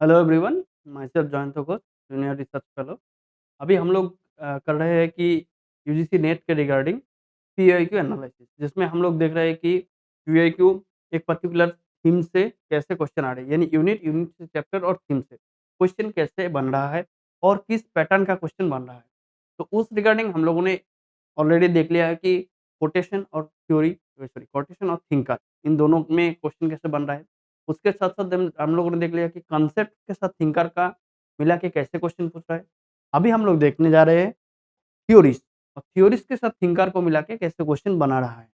Hello everyone, my self Jayant Ghosh, junior research fellow. अभी हम लोग कर रहे हैं कि यूजीसी नेट के रिगार्डिंग पीआईक्यू एनालिसिस, जिसमें हम लोग देख रहे हैं कि पीआईक्यू एक पर्टिकुलर थीम से कैसे क्वेश्चन आ रहे हैं, यानी यूनिट यूनिट से चैप्टर और थीम से क्वेश्चन कैसे बन रहा है और किस पैटर्न का क्वेश्चन बन रहा है। तो उस रिगार्डिंग हम लोगों ने ऑलरेडी देख लिया है कि कोटेशन और थ्योरी, सॉरी, कोटेशन और थिंकर, इन दोनों में क्वेश्चन कैसे बन रहा है। उसके साथ-साथ हम लोगों ने देख लिया कि कांसेप्ट के साथ थिंकर का मिला के कैसे क्वेश्चन पूछ रहा है। अभी हम लोग देखने जा रहे हैं थ्योरीज़, और थ्योरीज़ के साथ थिंकर को मिला के कैसे क्वेश्चन बना रहा है।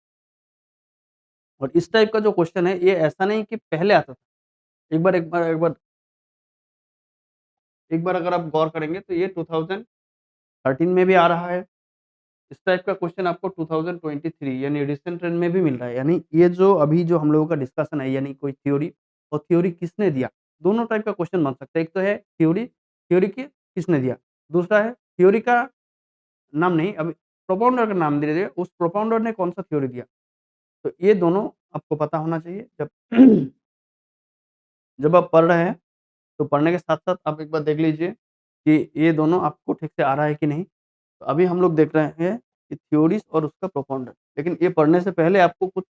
और इस टाइप का जो क्वेश्चन है, ये ऐसा नहीं कि पहले आता था। एक बार अगर आप गौर करेंगे तो ये 2013 में भी आ रहा है। इस टाइप का क्वेश्चन आपको 2023 यानी रिसेंट ट्रेंड में भी मिल रहा है। यानी ये जो अभी जो हम लोगों का डिस्कशन है, यानी कोई थ्योरी और थ्योरी किसने दिया, दोनों टाइप का क्वेश्चन बन सकता है। एक तो है थ्योरी, थ्योरी की किसने दिया, दूसरा है थ्योरी का नाम नहीं, अभी प्रोपाउंडर का नाम दे दिया, उस प्रोपाउंडर ने कौन सा थ्योरी दिया। तो ये दोनों आपको पता होना चाहिए जब जब आप पढ़ रहे हैं। तो पढ़ने के साथ-साथ आप एक बार देख लीजिए कि ये दोनों आपको ठीक से आ रहा है कि नहीं। तो अभी हम लोग देख रहे हैं कि थ्योरीज़ और उसका प्रोपाउंडर। लेकिन ये पढ़ने से पहले आपको कुछ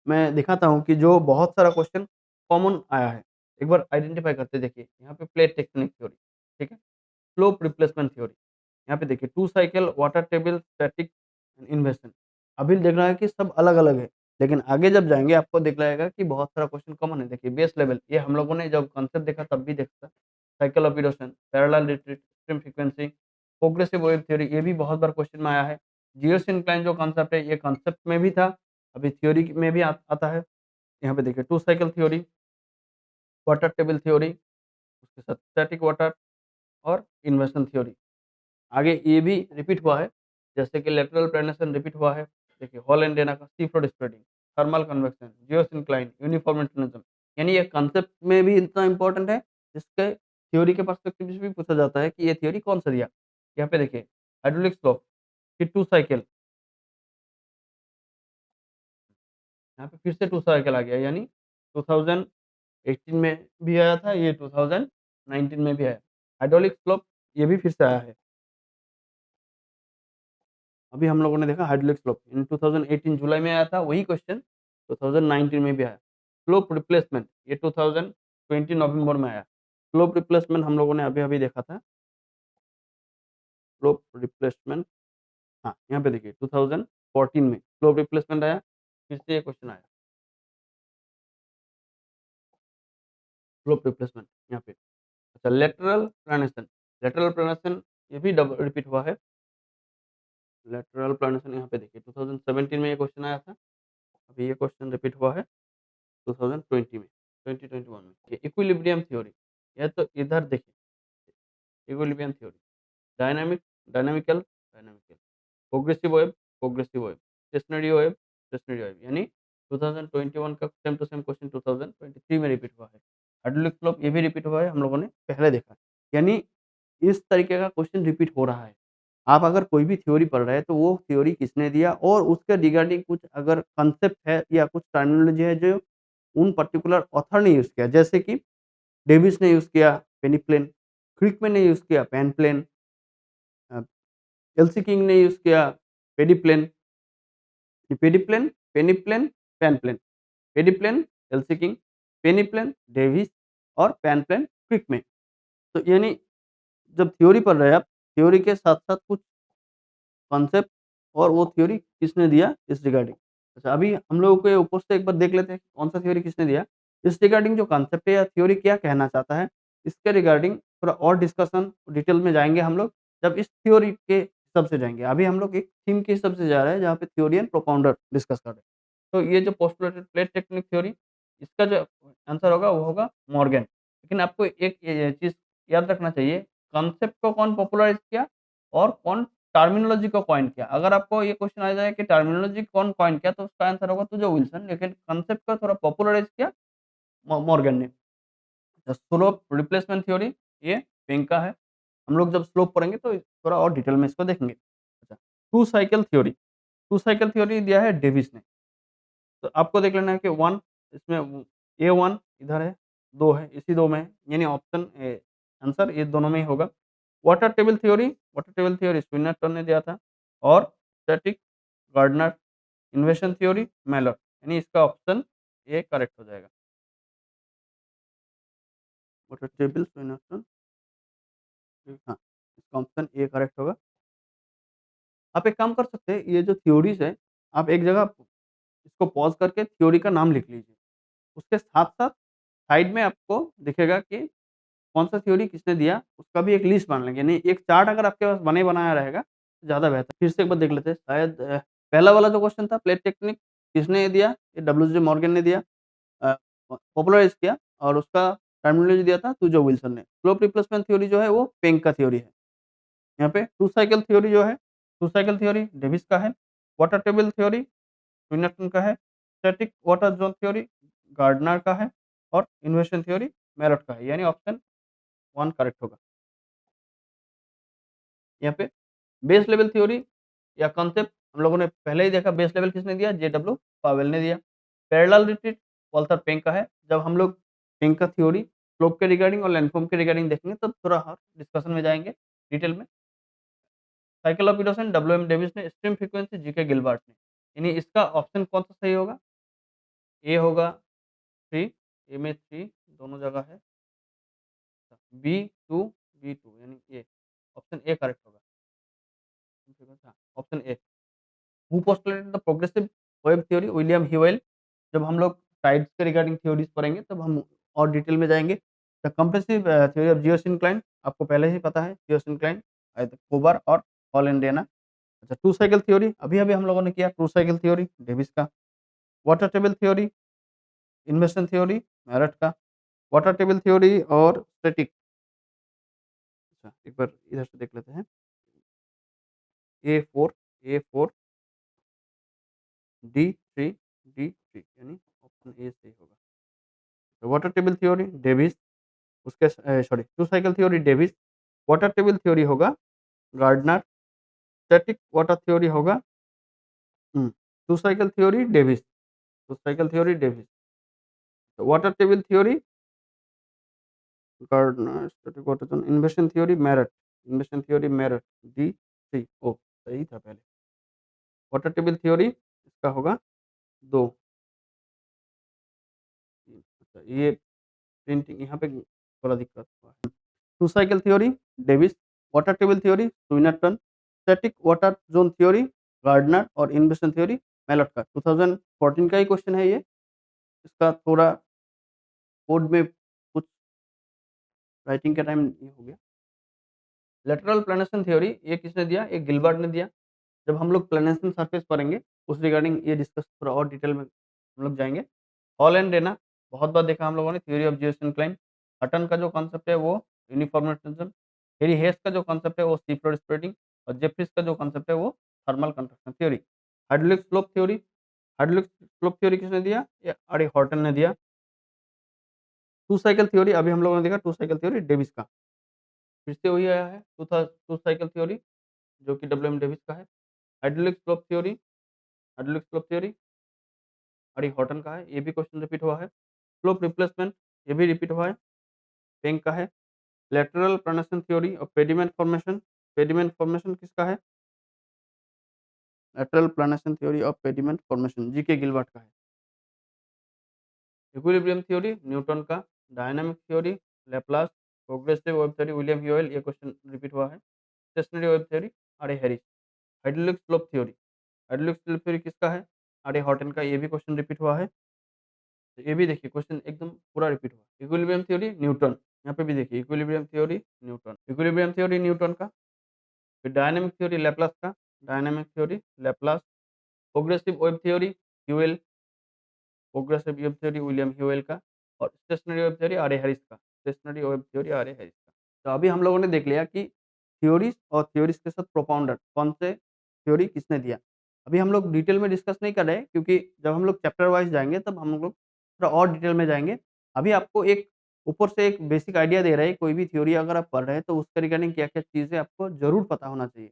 मैं दिखाता हूँ कि जो बहुत सारा क्वेश्चन कॉमन आया है। एक बार आइडेंटिफ़ाई करके देखिए, यहाँ पे प्लेट टेक्टोनिक थ्योरी, ठीक है? स्लोप रिप्लेसमेंट थ्योरी, यहाँ पे देखिए 2 cycle, water table, static inversion. अभी देख रहा है कि सब अलग-अलग है, लेकिन आगे जब जाएँगे आपको दिख जाएगा कि बहुत सारा क्वेश्चन कॉमन है। देखिए बेस लेवल, ये हम लोगों ने जब कॉन्सेप्ट देखा तब भी देखा था। Cycle of erosion, parallel retreat, extreme frequency, progressive wave theory, ये भी बहुत बार क्वेश्चन में आया है। जियोसिंक्लाइन जो कॉन्सेप्ट है, ये कॉन्सेप्ट में भी था, अभी थ्योरी में भी आता है। यहाँ पे देखिए 2 cycle theory, water table theory, उसके साथ स्टैटिक वाटर और इन्वर्सन थ्योरी। आगे ये भी रिपीट हुआ है, जैसे कि लेटरल प्रेनेशन रिपीट हुआ है। देखिए हॉल एंड डेना का sea floor spreading, thermal convection, geosyncline, uniformitarianism, यानी ये कॉन्सेप्ट में भी इतना इम्पोर्टेंट है, जिसके थ्योरी के पर्सपेक्टिव से भी पूछा जाता है कि ये थ्योरी कौन सा दिया। यहाँ पे देखिए हाइड्रोलिक स्लोप, फिर 2 साइकिल, यहाँ पे फिर से 2 साइकिल आ गया, यानी 2018 में भी आया था, ये 2019 में भी आया। हाइड्रोलिक स्लोप ये भी फिर से आया है। अभी हम लोगों ने देखा हाइड्रोलिक स्लोप इन 2018 जुलाई में आया था, वही क्वेश्चन 2019 में भी आया। स्लोप रिप्लेसमेंट ये 2020 नवंबर में आया। स्लोप रिप्लेसमेंट हम लोगों ने अभी-अभी देखा था। स्लोप रिप्लेसमेंट, हाँ, यहाँ पे देखिए 2014 में स्लोप रिप्लेसमेंट आया, फिर से ये क्वेश्चन आया। स्लोप रिप्लेसमेंट यहाँ पे। अच्छा, लेटरल प्रोनेशन ये भी डबल रिपीट हुआ है। लेटरल प्रोनेशन यहाँ पे देखिए 2017 में ये क्वेश्चन आया था। अभी ये क्वेश्चन रिपीट हुआ है 2020 में, 2021 में। ये इक्विलिब्रियम थ्योरी, यह तो इधर देखिए, equilibrium theory, dynamic, dynamical, progressive wave, stationary wave, यानी 2021 का सेम टू सेम क्वेश्चन 2023 में रिपीट हुआ है। हाइड्रोलिक फ्लोप ये भी रिपीट हुआ है, हम लोगों ने पहले देखा। यानी इस तरीके का क्वेश्चन रिपीट हो रहा है। आप अगर कोई भी थ्योरी पढ़ रहे हैं, तो वो थ्योरी किसने दिया और उसके रिगार्डिंग कुछ अगर कांसेप्ट है या कुछ टर्मिनोलॉजी है जो उन पर्टिकुलर ऑथर ने यूज़ किया, जैसे कि डेविस ने यूज़ किया पेनिप्लेन, क्रिकमैन ने यूज़ किया पेनप्लेन, अ, एल्सी किंग ने यूज़ किया pediplain, pediplain, peneplain, panplain, pediplain, L C King, peneplain, Davis और पेनप्लेन, क्रिकमैन। तो यानी जब थ्योरी पढ़ रहे हैं आप, थ्योरी के साथ-साथ कुछ कॉन्सेप्ट और वो थ्योरी किसने दिया इस रिगार्डिंग। अच्छा, अभी हम लोगों के ऊपर से एक बार देख लेते हैं कौन-सा थ्योरी किसने दिया। इस रिगार्डिंग जो कॉन्सेप्ट है या थ्योरी क्या कहना चाहता है, इसके रिगार्डिंग थोड़ा और डिस्कशन डिटेल में जाएँगे हम लोग, जब इस थ्योरी के हिसाब से जाएँगे। अभी हम लोग एक थीम के हिसाब से जा रहे हैं, जहाँ पे थ्योरी एंड प्रोपाउंडर डिस्कस कर रहे हैं। तो ये जो पोस्टुलेटेड प्लेट टेक्टोनिक थ्योरी, इसका जो आंसर होगा वो होगा मॉर्गन। लेकिन आपको एक ये चीज़ याद रखना चाहिए, कॉन्सेप्ट को कौन पॉपुलराइज़ किया और कौन टर्मिनोलॉजी को कॉइन किया। अगर आपको ये क्वेश्चन आ जाए कि टर्मिनोलॉजी कौन कॉइन किया, तो उसका आंसर होगा तो विल्सन, लेकिन कांसेप्ट को थोड़ा पॉपुलराइज़ किया मॉर्गन ने। स्लोप रिप्लेसमेंट थ्योरी ये फिंक का है। हम लोग जब स्लोप पढ़ेंगे तो थोड़ा और डिटेल में इसको देखेंगे। अच्छा, टू साइकिल थ्योरी दिया है डेविस ने। तो आपको देख लेना है कि 1 इसमें ए 1 इधर है, 2 है, इसी 2 में है, यानी ऑप्शन ए आंसर ये दोनों में ही होगा। वाटर टेबल थ्योरी स्विनर्टन ने दिया था और स्टैटिक गार्डनर, इन्वेशन थ्योरी मैलर, यानी इसका ऑप्शन ए करेक्ट हो जाएगा। वाटर टेबल स्विनर्टन, हाँ, इसका ऑप्शन ए करेक्ट होगा। आप एक काम कर सकते हैं, ये जो थ्योरीज़ है, आप एक जगह इसको पॉज़ करके थ्योरी का नाम लिख लीजिए। उसके साथ-साथ साइड में आपको दिखेगा कि कौन-सा थ्योरी किसने दिया, उसका भी एक लिस्ट बना लेंगे। यानी एक चार्ट अगर आपके पास बने बनाया रहेगा, तो ज़्यादा बेहतर। फिर से एक बार देख लेते हैं, शायद पहला वाला जो क्वेश्चन था प्लेट टेक्टोनिक किसने दिया? ये डब्ल्यू.जे. मॉर्गन ने दिया। अ, पॉपुलराइज़ किया और उसका टर्मिनोलॉजी दिया था सुजो विल्सन ने। स्लोप रिप्लेसमेंट थ्योरी जो है वो पेंग का थ्योरी है। यहाँ पे टू साइकिल थ्योरी जो है, टू साइकिल थ्योरी डेविस का है। वाटर टेबल थ्योरी विनर्टन का है। Static water zone theory Gardner का है और इन्वेशन थ्योरी मेरट का है। यानी ऑप्शन 1 करेक्ट होगा। यहाँ पे बेस लेवल थ्योरी या कॉन्सेप्ट हम लोगों ने पहले ही देखा, बेस लेवल किसने दिया? जे.डब्ल्यू. पावेल ने दिया। पैरेलल रिट्रीट वॉल्टर पेंग का है। जब हम लोग पेंग का थ्योरी स्लोप के रिगार्डिंग और लैंडफॉर्म के रिगार्डिंग देखेंगे तब थोड़ा और डिस्कशन में जाएँगे डिटेल में। Cycle of erosion W M. Davis ने, स्ट्रीम फ्रीक्वेंसी जी.के. गिल्बर्ट ने। यानी इसका ऑप्शन कौन-सा सही होगा? ए होगा 3, ए में 3 दोनों जगह है। बी 2, बी 2 यानी ए। ऑप्शन ए करेक्ट होगा। हाँ, option A. Who postulated the progressive wave theory? William Whewell. जब हम लोग टाइड्स के रिगार्डिंग थ्योरीज़ पढ़ेंगे तब हम और डिटेल में जाएँगे। The compressive theory of geosyncline आपको पहले ही पता है, जियोसिंक्लाइन कोबर और हॉलैंडियाना। अच्छा, टू साइकिल थ्योरी अभी-अभी हम लोगों ने किया, टू साइकिल थ्योरी डेविस का। वाटर टेबल थ्योरी, इन्वेशन थ्योरी मेरट का। वाटर टेबल थ्योरी और स्टैटिक, अच्छा एक बार इधर से देख लेते हैं। ए4, ए4, डी3, डी3 यानी ऑप्शन ए सही होगा। वाटर टेबल थ्योरी डेविस, उसके sorry to cycle theory Davis, water table theory होगा गार्डनर, स्टैटिक वाटर थ्योरी होगा to cycle theory Davis, to cycle theory Davis, water table theory gardener, static water zone, invasion theory Merritt, invasion theory Merritt, डी3 ओ सही था पहले। Water table theory इसका होगा 2, अच्छा ये प्रिंटिंग यहाँ पे थोड़ा दिक्कत हुआ है। Two cycle theory Davis, water table theory Swinnerton, static water zone theory Gardner और इन्वेशन थ्योरी मेलट का। 2014 का ही क्वेश्चन है ये। इसका थोड़ा कोड में कुछ राइटिंग के टाइम ये हो गया। लेटरल प्लानेशन थ्योरी ये किसने दिया? ये गिल्बर्ट ने दिया। जब हम लोग प्लानेशन सरफेस पढ़ेंगे उस रिगार्डिंग ये डिस्कस थोड़ा और डिटेल में हम लोग जाएँगे। हॉल एंड रेना बहुत बार देखा हम लोगों ने, थ्योरी ऑफ जियोसिंक्लाइन। हटन का जो कॉन्सेप्ट है वो यूनिफॉर्मेटिज्म। हेरी हेस का जो कॉन्सेप्ट है वो सी फ्लोर स्प्रेडिंग और जेफ्रीज का जो कॉन्सेप्ट है वो thermal conduction theory. Hydraulic slope theory, hydraulic slope theory किसने दिया? ये आर. ए. हॉर्टन ने दिया। टू साइकिल थ्योरी अभी हम लोगों ने देखा, टू साइकिल थ्योरी डेविस का। फिर से वही आया है टू साइकिल थ्योरी जो कि डब्ल्यू. एम. डेविस का है। Hydraulic slope theory, hydraulic slope theory R. A. Horton का है। ये भी क्वेश्चन रिपीट हुआ है। स्लोप रिप्लेसमेंट ये भी रिपीट हुआ है, पेंग का है। लैटरल प्रोनेशन थ्योरी और पेडिमेंट फॉर्मेशन किसका है? Lateral planation theory of pediment formation G K. Gilbert का है। इक्विलिब्रियम थ्योरी न्यूटन का। Dynamic theory Laplace. Progressive wave theory William Whewell, ये क्वेश्चन रिपीट हुआ है। Stationary wave theory R. A. Harris. Hydraulic slope theory, hydraulic slope theory किसका है? Are. A. Horton का। ये भी क्वेश्चन रिपीट हुआ है। तो ये भी देखिए क्वेश्चन एकदम पूरा रिपीट हुआ। इक्विलिब्रियम थ्योरी न्यूटन, यहाँ पे भी देखिए equilibrium theory Newton, equilibrium theory Newton का। फिर डायनामिक थ्योरी लैप्लास का, dynamic theory Laplace. Progressive wave theory Whewell, progressive wave theory William Whewell का। और stationary wave theory R. A. Harris का, stationary wave theory R. A. Harris का। तो अभी हम लोगों ने देख लिया कि थ्योरीज और थ्योरीज के साथ प्रोपाउंडर कौन से थ्योरी किसने दिया। अभी हम लोग डिटेल में डिस्कस नहीं कर रहे हैं क्योंकि जब हम लोग चैप्टर वाइज जाएँगे तब हम लोग थोड़ा और डिटेल में जाएँगे। अभी आपको एक ऊपर से एक बेसिक आइडिया दे रहे हैं, कोई भी थ्योरी अगर आप पढ़ रहे हैं तो उसके रिगार्डिंग क्या-क्या चीज़ें आपको ज़रूर पता होना चाहिए।